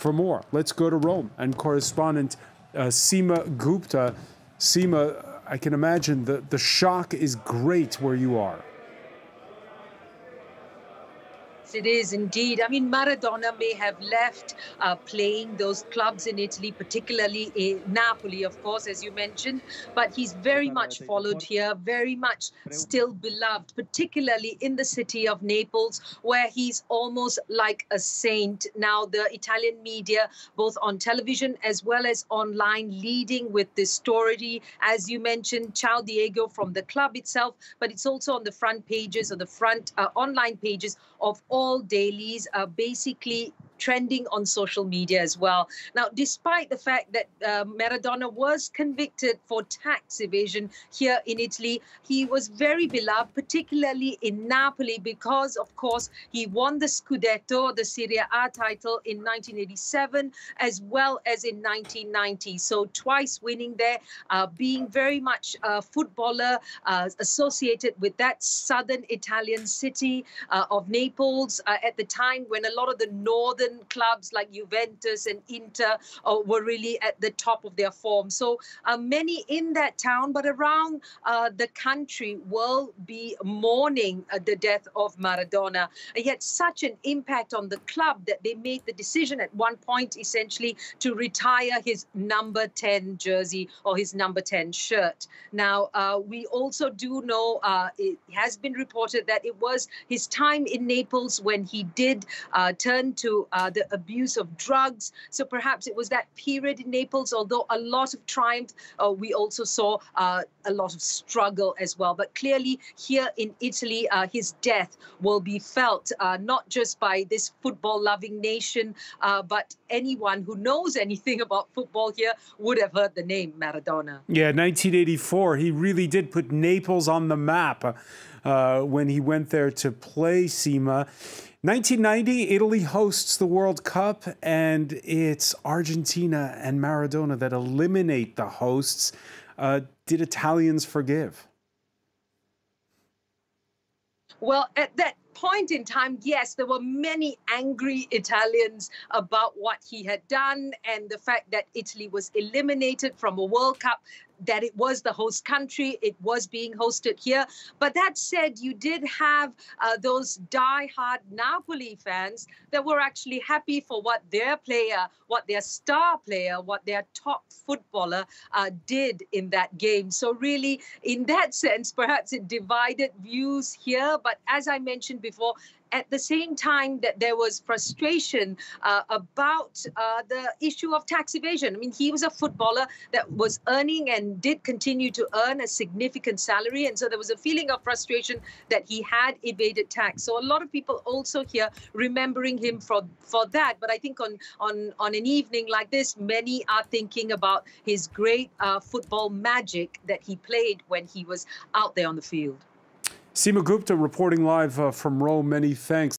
for more. Let's go to Rome and correspondent Seema Gupta. Seema, I can imagine the shock is great where you are. It is indeed. I mean, Maradona may have left playing those clubs in Italy, particularly in Napoli, of course, as you mentioned, but he's very much followed here, very much still beloved, particularly in the city of Naples, where he's almost like a saint. Now, the Italian media, both on television as well as online, leading with this story, as you mentioned, Ciao Diego from the club itself, but it's also on the front pages or the front online pages of all dailies, basically trending on social media as well. Now, despite the fact that Maradona was convicted for tax evasion here in Italy, he was very beloved, particularly in Napoli, because, of course, he won the Scudetto, the Serie A title, in 1987, as well as in 1990. So twice winning there, being very much a footballer associated with that southern Italian city of Naples at the time when a lot of the northern clubs like Juventus and Inter were really at the top of their form. So many in that town, but around the country will be mourning the death of Maradona. And yet such an impact on the club that they made the decision at one point essentially to retire his number 10 jersey or his number 10 shirt. Now, we also do know it has been reported that it was his time in Naples when he did turn to the abuse of drugs. So perhaps it was that period in Naples, although a lot of triumph, we also saw a lot of struggle as well. But clearly here in Italy, his death will be felt not just by this football-loving nation, but anyone who knows anything about football here would have heard the name Maradona. Yeah, 1984, he really did put Naples on the map when he went there to play, Seema. 1990, Italy hosts the World Cup, and it's Argentina and Maradona that eliminate the hosts. Did Italians forgive? Well, at that point in time, yes, there were many angry Italians about what he had done and the fact that Italy was eliminated from a World Cup, that it was the host country, it was being hosted here. But that said, you did have those die-hard Napoli fans that were actually happy for what their player, what their star player, what their top footballer did in that game. So really, in that sense, perhaps it divided views here. But as I mentioned before, at the same time that there was frustration about the issue of tax evasion. I mean, he was a footballer that was earning and did continue to earn a significant salary. And so there was a feeling of frustration that he had evaded tax. So a lot of people also here remembering him for that. But I think on an evening like this, many are thinking about his great football magic that he played when he was out there on the field. Seema Gupta reporting live from Rome. Many thanks.